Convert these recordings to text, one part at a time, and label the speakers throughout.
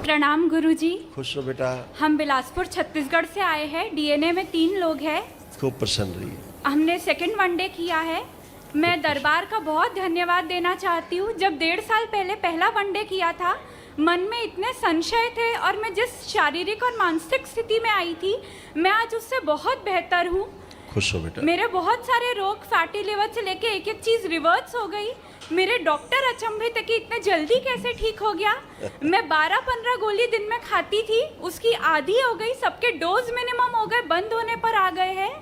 Speaker 1: प्रणाम गुरुजी।
Speaker 2: खुश रहो बेटा।
Speaker 1: हम बिलासपुर छत्तीसगढ़ से आए हैं। डीएनए में 3 लोग हैं।
Speaker 2: खूब प्रसन्न रहिए।
Speaker 1: हमने सेकंड वनडे किया है। मैं दरबार का बहुत धन्यवाद देना चाहती हूँ। जब 1.5 साल पहले पहला वनडे किया था, मन में इतने संशय थे और मैं जिस शारीरिक और मानसिक स्थिति में आई थी, मैं आज उससे बहुत बेहतर हूँ।
Speaker 2: खुश हो बेटा।
Speaker 1: मेरे बहुत सारे रोग, फैटी लिवर से लेके एक एक चीज़ रिवर्स हो गई। मेरे डॉक्टर अचंभित है कि इतने जल्दी कैसे ठीक हो गया। मैं 12-15 गोली दिन में खाती थी, उसकी आधी हो गई। सबके डोज मिनिमम हो गए, बंद होने पर आ गए हैं।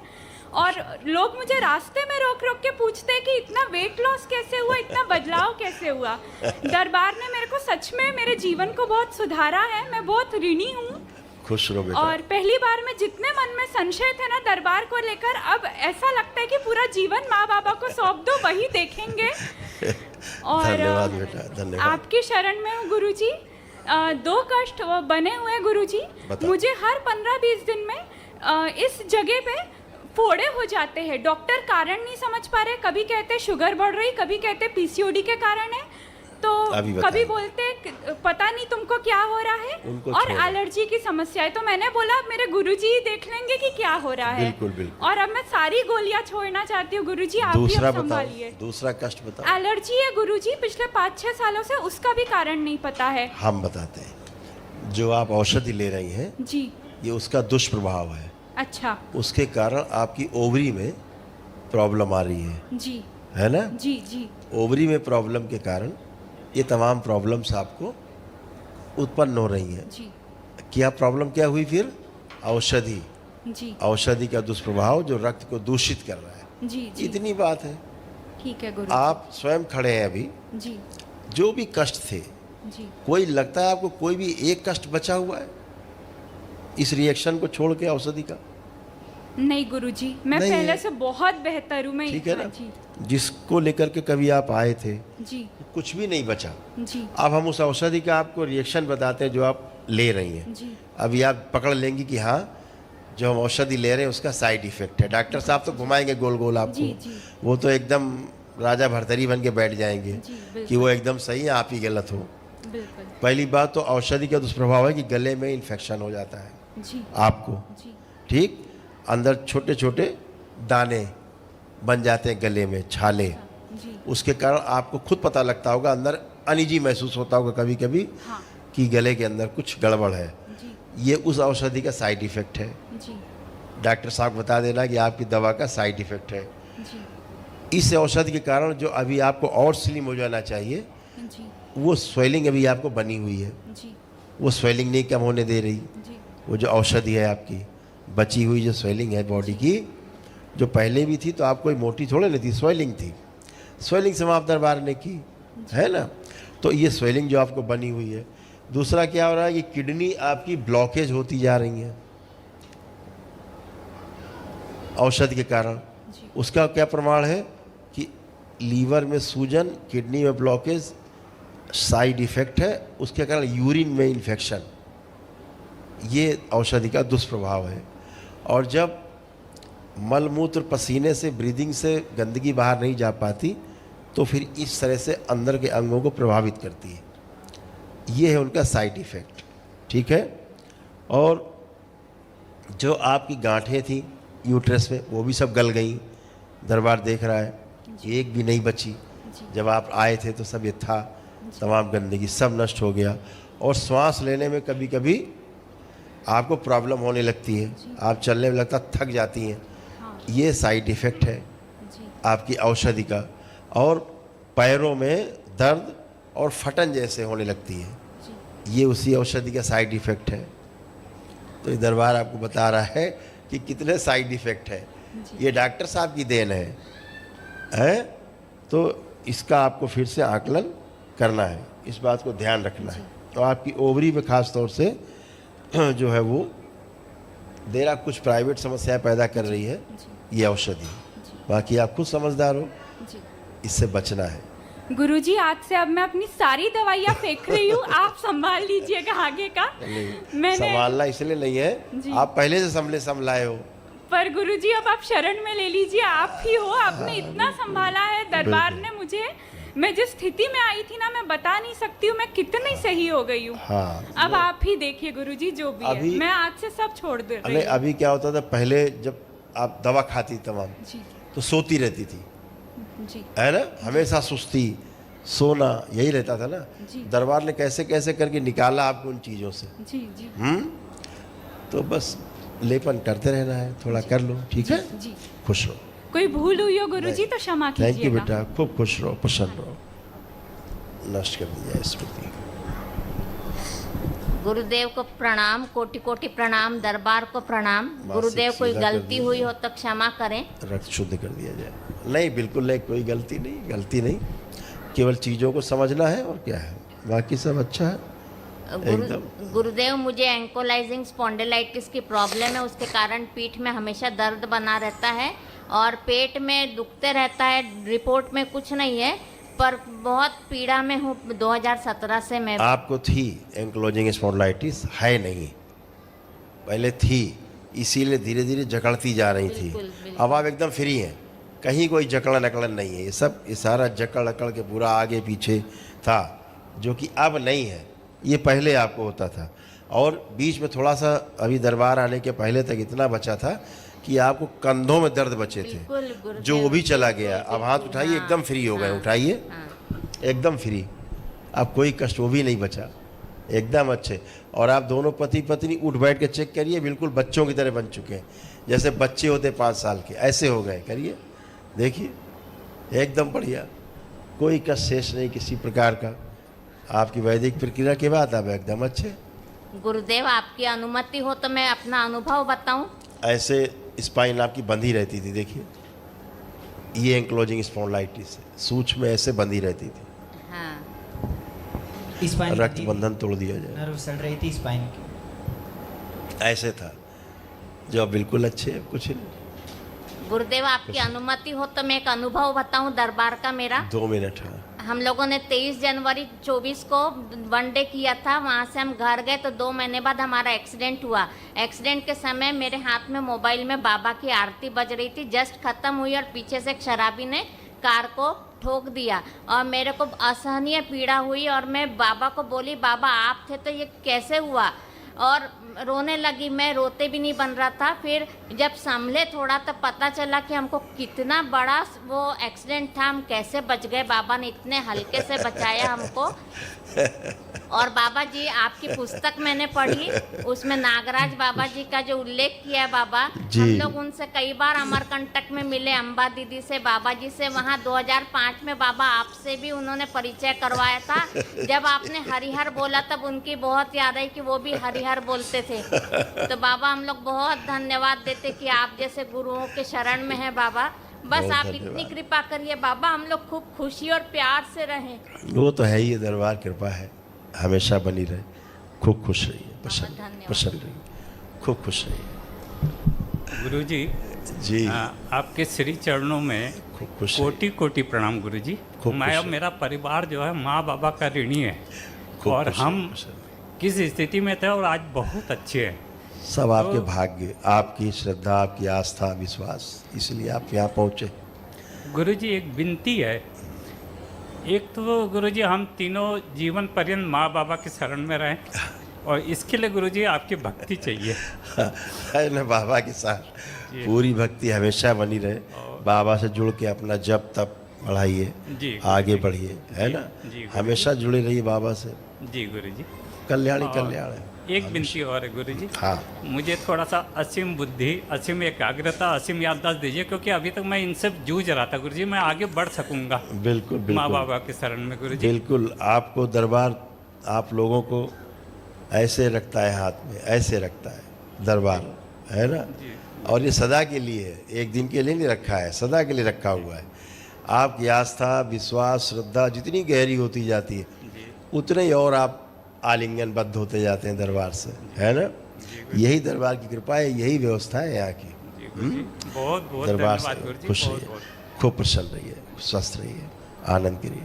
Speaker 1: और लोग मुझे रास्ते में रोक रोक के पूछते हैं कि इतना वेट लॉस कैसे हुआ, इतना बदलाव कैसे हुआ। दरबार ने मेरे को सच में मेरे जीवन को बहुत सुधारा है। मैं बहुत ऋणी हूँ।
Speaker 2: खुश रहो बेटा।
Speaker 1: और पहली बार में जितने मन में संशय थे ना दरबार को लेकर, अब ऐसा लगता है कि पूरा जीवन माँ बाबा को सौंप दो, वही देखेंगे। और
Speaker 2: धन्यवाद बेटा, धन्यवाद।
Speaker 1: आपकी शरण में हूँ गुरुजी। 2 कष्ट वो बने हुए गुरुजी। मुझे हर 15-20 दिन में इस जगह पे फोड़े हो जाते हैं। डॉक्टर कारण नहीं समझ पा रहे। कभी कहते शुगर बढ़ रही, कभी कहते पीसीओडी के कारण है, तो कभी बोलते पता नहीं तुमको क्या हो रहा है, और एलर्जी की समस्या है। तो मैंने बोला अब मेरे गुरुजी देख लेंगे कि क्या हो रहा है।
Speaker 2: बिल्कुल बिल्कुल।
Speaker 1: और अब मैं सारी गोलियां छोड़ना चाहती हूँ गुरुजी। आप भी अब संभालिए।
Speaker 2: दूसरा कष्ट बताओ।
Speaker 1: एलर्जी है गुरुजी, पिछले 5-6 सालों से। उसका भी कारण नहीं पता है।
Speaker 2: हम बताते हैं। जो आप औषधि ले रही हैं
Speaker 1: जी,
Speaker 2: ये उसका दुष्प्रभाव है।
Speaker 1: अच्छा।
Speaker 2: उसके कारण आपकी ओवरी में प्रॉब्लम आ रही है।
Speaker 1: जी,
Speaker 2: है ना?
Speaker 1: जी जी।
Speaker 2: ओवरी में प्रॉब्लम के कारण ये तमाम प्रॉब्लम्स आपको उत्पन्न हो रही हैं।
Speaker 1: जी
Speaker 2: क्या प्रॉब्लम क्या हुई फिर? औषधि।
Speaker 1: जी
Speaker 2: औषधि का दुष्प्रभाव जो रक्त को दूषित कर रहा है।
Speaker 1: जी जी।
Speaker 2: इतनी बात है।
Speaker 1: ठीक है गुरु।
Speaker 2: आप स्वयं खड़े हैं अभी।
Speaker 1: जी
Speaker 2: जो भी कष्ट थे,
Speaker 1: जी।
Speaker 2: कोई लगता है आपको कोई भी एक कष्ट बचा हुआ है इस रिएक्शन को छोड़ के औषधि का?
Speaker 1: नहीं गुरुजी, मैं
Speaker 2: नहीं
Speaker 1: पहले
Speaker 2: है।
Speaker 1: से बहुत बेहतर हूँ। मैं
Speaker 2: ठीक है ना?
Speaker 1: जी
Speaker 2: जिसको लेकर के कभी आप आए थे,
Speaker 1: जी
Speaker 2: कुछ भी नहीं बचा।
Speaker 1: जी
Speaker 2: अब हम उस औषधि का आपको रिएक्शन बताते हैं जो आप ले रही हैं।
Speaker 1: जी।
Speaker 2: अभी आप पकड़ लेंगी कि हाँ, जो हम औषधि ले रहे हैं उसका साइड इफेक्ट है। डॉक्टर साहब तो घुमाएंगे गोल गोल आपको।
Speaker 1: जी जी।
Speaker 2: वो तो एकदम राजा भरतरी बन के बैठ जाएंगे
Speaker 1: जी, बिल्कुल।
Speaker 2: कि वो एकदम सही है, आप ही गलत हो।
Speaker 1: बिल्कुल।
Speaker 2: पहली बात तो औषधि का दुष्प्रभाव है कि गले में इन्फेक्शन हो जाता है
Speaker 1: जी
Speaker 2: आपको।
Speaker 1: जी
Speaker 2: ठीक, अंदर छोटे छोटे दाने बन जाते हैं गले में, छाले।
Speaker 1: जी।
Speaker 2: उसके कारण आपको खुद पता लगता होगा, अंदर अनईजी महसूस होता होगा कभी कभी
Speaker 1: हाँ
Speaker 2: कि गले के अंदर कुछ गड़बड़ है।
Speaker 1: जी
Speaker 2: ये उस औषधि का साइड इफेक्ट है।
Speaker 1: जी
Speaker 2: डॉक्टर साहब बता देना कि आपकी दवा का साइड इफेक्ट है।
Speaker 1: जी
Speaker 2: इस औषधि के कारण जो अभी आपको और स्लिम हो जाना चाहिए,
Speaker 1: जी
Speaker 2: वो स्वेलिंग अभी आपको बनी हुई है,
Speaker 1: जी
Speaker 2: वो स्वेलिंग नहीं कम होने दे रही।
Speaker 1: जी
Speaker 2: वो जो औषधि है आपकी बची हुई जो स्वेलिंग है बॉडी की, जो पहले भी थी तो आप कोई मोटी थोड़े नहीं थी, स्वेलिंग थी। स्वेलिंग समाप्त दरबार ने की है ना? तो ये स्वेलिंग जो आपको बनी हुई है। दूसरा क्या हो रहा है कि किडनी आपकी ब्लॉकेज होती जा रही है औषधि के कारण।
Speaker 1: जी।
Speaker 2: उसका क्या प्रमाण है कि लीवर में सूजन, किडनी में ब्लॉकेज साइड इफेक्ट है। उसके कारण यूरिन में इन्फेक्शन, ये औषधि का दुष्प्रभाव है। और जब मलमूत्र पसीने से, ब्रीदिंग से गंदगी बाहर नहीं जा पाती तो फिर इस तरह से अंदर के अंगों को प्रभावित करती है। ये है उनका साइड इफ़ेक्ट। ठीक है? और जो आपकी गांठें थी यूट्रस में वो भी सब गल गई। दरबार देख रहा है, एक भी नहीं बची। जब आप आए थे तो सब ये था, तमाम गंदगी सब नष्ट हो गया। और श्वास लेने में कभी कभी आपको प्रॉब्लम होने लगती है, आप चलने में लगता थक जाती हैं।
Speaker 1: हाँ
Speaker 2: ये साइड इफ़ेक्ट है
Speaker 1: जी
Speaker 2: आपकी औषधि का। और पैरों में दर्द और फटन जैसे होने लगती है,
Speaker 1: जी
Speaker 2: ये उसी औषधि का साइड इफ़ेक्ट है। तो ये दरबार आपको बता रहा है कि कितने साइड इफ़ेक्ट है। ये डॉक्टर साहब की देन है? तो इसका आपको फिर से आकलन करना है, इस बात को ध्यान रखना है। तो आपकी ओवरी में ख़ास तौर से जो है वो देरा कुछ प्राइवेट समस्याएं पैदा कर रही है ये औषधि। बाकी आप खुद समझदार हो,
Speaker 1: जी।
Speaker 2: इससे बचना है।
Speaker 1: गुरुजी, आज से अब मैं अपनी सारी दवाइयाँ फेंक रही हूँ। आप संभाल लीजिएगा आगे का। मैंने
Speaker 2: संभालना इसलिए नहीं है, आप पहले से संभलाए हो।
Speaker 1: पर गुरुजी अब आप शरण में ले लीजिए। आप ही हो, आपने इतना संभाला है। दरबार ने मुझे मैं जिस स्थिति में आई थी ना, मैं बता नहीं सकती हूँ मैं कितनी सही हो गई हूँ।
Speaker 2: हाँ,
Speaker 1: अब आप ही देखिए गुरुजी, जो भी है
Speaker 2: अभी-
Speaker 1: मैं आज से सब छोड़ दे रही
Speaker 2: अरे
Speaker 1: हूँ।
Speaker 2: अभी क्या होता था, पहले जब आप दवा खाती तमाम
Speaker 1: जी
Speaker 2: तो सोती रहती थी,
Speaker 1: जी
Speaker 2: है ना, हमेशा सुस्ती, सोना, यही रहता था ना।
Speaker 1: जी।
Speaker 2: दरबार ने कैसे कैसे करके निकाला आपको उन चीज़ों से।
Speaker 1: जी जी
Speaker 2: तो बस लेपन करते रहना है, थोड़ा कर लो, ठीक है।
Speaker 1: जी।
Speaker 2: खुश रहो।
Speaker 1: कोई भूल हुई हो गुरुजी तो क्षमा
Speaker 2: थैंक यू
Speaker 1: कीजिएगा।
Speaker 2: बेटा, खूब खुश रहो, प्रसन्न रहो। नष्ट कर दिया स्मृति।
Speaker 3: गुरुदेव को प्रणाम, कोटि कोटि प्रणाम, दरबार को प्रणाम।
Speaker 2: मासिक
Speaker 3: गुरुदेव कोई
Speaker 2: सीधा कर
Speaker 3: गलती
Speaker 2: दिया
Speaker 3: हुई
Speaker 2: जाए।
Speaker 3: हो तो क्षमा करें।
Speaker 2: रक्त शुद्ध कर दिया जाए। नहीं, बिल्कुल नहीं, कोई गलती नहीं, गलती नहीं, केवल चीज़ों को समझना है और क्या है, बाकी सब अच्छा है एकदम।
Speaker 3: गुरुदेव, मुझे एंकोलाइजिंग स्पॉन्डिलाइटिस की प्रॉब्लम है, उसके कारण पीठ में हमेशा दर्द बना रहता है और पेट में दुखते रहता है। रिपोर्ट में कुछ नहीं है पर बहुत पीड़ा में हूँ 2017 से मैं।
Speaker 2: आपको थी एंक्लोजिंग स्पॉन्डिलाइटिस, है नहीं, पहले थी, इसीलिए धीरे धीरे जकड़ती जा रही थी।
Speaker 3: बिल्कुल, बिल्कुल।
Speaker 2: अब आप एकदम फ्री हैं, कहीं कोई जकड़न अकड़न नहीं है। ये सब, ये सारा जकड़ अकड़ के पूरा आगे पीछे था, जो कि अब नहीं है, ये पहले आपको होता था। और बीच में थोड़ा सा अभी दरबार आने के पहले तक इतना बचा था कि आपको कंधों में दर्द बचे थे,
Speaker 3: बिल्कुल गुरुदेव,
Speaker 2: जो वो भी चला गया।
Speaker 3: बिल्कुल,
Speaker 2: अब हाथ उठाइए,
Speaker 3: हाँ,
Speaker 2: एकदम फ्री हो गए,
Speaker 3: हाँ,
Speaker 2: उठाइए,
Speaker 3: हाँ।
Speaker 2: एकदम फ्री। अब कोई कष्ट वो भी नहीं बचा, एकदम अच्छे। और आप दोनों पति पत्नी उठ बैठ के चेक करिए, बिल्कुल बच्चों की तरह बन चुके हैं, जैसे बच्चे होते 5 साल के, ऐसे हो गए। करिए, देखिए, एकदम बढ़िया, कोई कष्ट शेष नहीं किसी प्रकार का। आपकी वैदिक प्रक्रिया के बाद आप एकदम अच्छे।
Speaker 3: गुरुदेव, आपकी अनुमति हो तो मैं अपना अनुभव बताऊं।
Speaker 2: ऐसे स्पाइन आपकी बंधी रहती थी, देखिए, ये एंक्लोजिंग स्पॉन्डिलाइटिस है, सूक्ष्म में ऐसे बंधी रहती थी।
Speaker 3: हाँ,
Speaker 4: स्पाइन
Speaker 2: रक्त बंधन तोड़ दिया जाए,
Speaker 4: नर्व सड़ रही थी स्पाइन की।
Speaker 2: ऐसे था। जो अब बिल्कुल अच्छे हैं, कुछ नहीं।
Speaker 3: गुरुदेव, आपकी अनुमति हो तो मैं एक अनुभव बताऊं दरबार का मेरा।
Speaker 2: 2 मिनट है।
Speaker 3: हम लोगों ने 23 जनवरी 24 को वनडे किया था, वहाँ से हम घर गए तो 2 महीने बाद हमारा एक्सीडेंट हुआ। एक्सीडेंट के समय मेरे हाथ में मोबाइल में बाबा की आरती बज रही थी, जस्ट खत्म हुई और पीछे से एक शराबी ने कार को ठोक दिया और मेरे को असहनीय पीड़ा हुई और मैं बाबा को बोली, बाबा आप थे तो ये कैसे हुआ, और रोने लगी। मैं रोते भी नहीं बन रहा था। फिर जब संभले थोड़ा तो पता चला कि हमको कितना बड़ा वो एक्सीडेंट था, हम कैसे बच गए, बाबा ने इतने हल्के से बचाया हमको। और बाबा जी, आपकी पुस्तक मैंने पढ़ी, उसमें नागराज बाबा जी का जो उल्लेख किया है बाबा, हम लोग उनसे कई बार अमरकंटक में मिले, अम्बा दीदी से, बाबा जी से। वहाँ 2005 में बाबा आपसे भी उन्होंने परिचय करवाया था। जब आपने हरिहर बोला तब उनकी बहुत याद आई कि वो भी हरिहर बोलते थे। तो बाबा, हम लोग बहुत धन्यवाद देते कि आप जैसे गुरुओं के शरण में है बाबा। बस
Speaker 2: बहुत
Speaker 3: आप
Speaker 2: धन्यवाद।
Speaker 3: इतनी कृपा करिए बाबा, हम लोग खूब खुशी और प्यार से रहें।
Speaker 2: वो तो है ही, दरबार कृपा है, हमेशा बनी रहे। खूब खुश रहिए, प्रसन्न
Speaker 3: धन्यवाद।
Speaker 2: प्रसन्न रहिए, खूब खुश रहिए।
Speaker 5: गुरुजी,
Speaker 2: जी,
Speaker 5: आपके श्री चरणों में
Speaker 2: खूब खुश
Speaker 5: कोटि कोटि प्रणाम गुरुजी।
Speaker 2: खूब
Speaker 5: मैं
Speaker 2: खुश
Speaker 5: और
Speaker 2: रहिए।
Speaker 5: मेरा परिवार जो है माँ बाबा का ऋणी है
Speaker 2: खूब
Speaker 5: और
Speaker 2: खुश
Speaker 5: हम
Speaker 2: रहिए, प्रसन्न रहिए।
Speaker 5: किस स्थिति में थे और आज बहुत अच्छे हैं।
Speaker 2: सब आपके
Speaker 5: तो-
Speaker 2: भाग्य, आपकी श्रद्धा, आपकी आस्था, विश्वास, इसलिए आप यहाँ पहुँचे।
Speaker 5: गुरुजी, एक विनती है। एक तो गुरुजी, हम तीनों जीवन पर्यंत माँ बाबा के शरण में रहें और इसके लिए गुरुजी आपकी भक्ति चाहिए।
Speaker 2: है ना, बाबा के साथ
Speaker 5: जी।
Speaker 2: पूरी भक्ति हमेशा बनी रहे। बाबा से जुड़ के अपना जप तप बढ़ाइए,
Speaker 5: जी,
Speaker 2: आगे बढ़िए, है
Speaker 5: जी,
Speaker 2: ना,
Speaker 5: जी, गुरुजी।
Speaker 2: हमेशा जुड़े रहिए बाबा से।
Speaker 5: जी गुरुजी।
Speaker 2: कल्याणी
Speaker 5: और
Speaker 2: कल्याण है।
Speaker 5: एक विनती और है गुरुजी,
Speaker 2: हाँ,
Speaker 5: मुझे थोड़ा सा असीम बुद्धि, असीम एकाग्रता, असीम याददाश्त दीजिए, क्योंकि अभी तक मैं इनसे जूझ रहा था गुरुजी। मैं आगे बढ़ सकूंगा
Speaker 2: बिल्कुल
Speaker 5: माँ
Speaker 2: बिल्कुल
Speaker 5: बाबा के शरण में गुरुजी।
Speaker 2: बिल्कुल। आपको दरबार आप लोगों को ऐसे रखता है, हाथ में ऐसे रखता है दरबार, है ना।
Speaker 5: जी।
Speaker 2: और ये सदा के लिए है, एक दिन के लिए नहीं रखा है, सदा के लिए रखा हुआ है। आपकी आस्था, विश्वास, श्रद्धा जितनी गहरी होती जाती है,
Speaker 5: जी
Speaker 2: उतने ही और आप आलिंगनबद्ध होते जाते हैं दरबार से, है ना। यही दरबार की कृपा है, यही व्यवस्था है यहाँ की।
Speaker 5: जी गुरुजी, बहुत बहुत
Speaker 2: दरबार
Speaker 5: धन्यवाद
Speaker 2: से
Speaker 5: गुरुजी,
Speaker 2: खुश
Speaker 5: बहुत
Speaker 2: रहिए,
Speaker 5: बहुत।
Speaker 2: खूब प्रसन्न रहिए, स्वस्थ रहिए, आनंद करिए।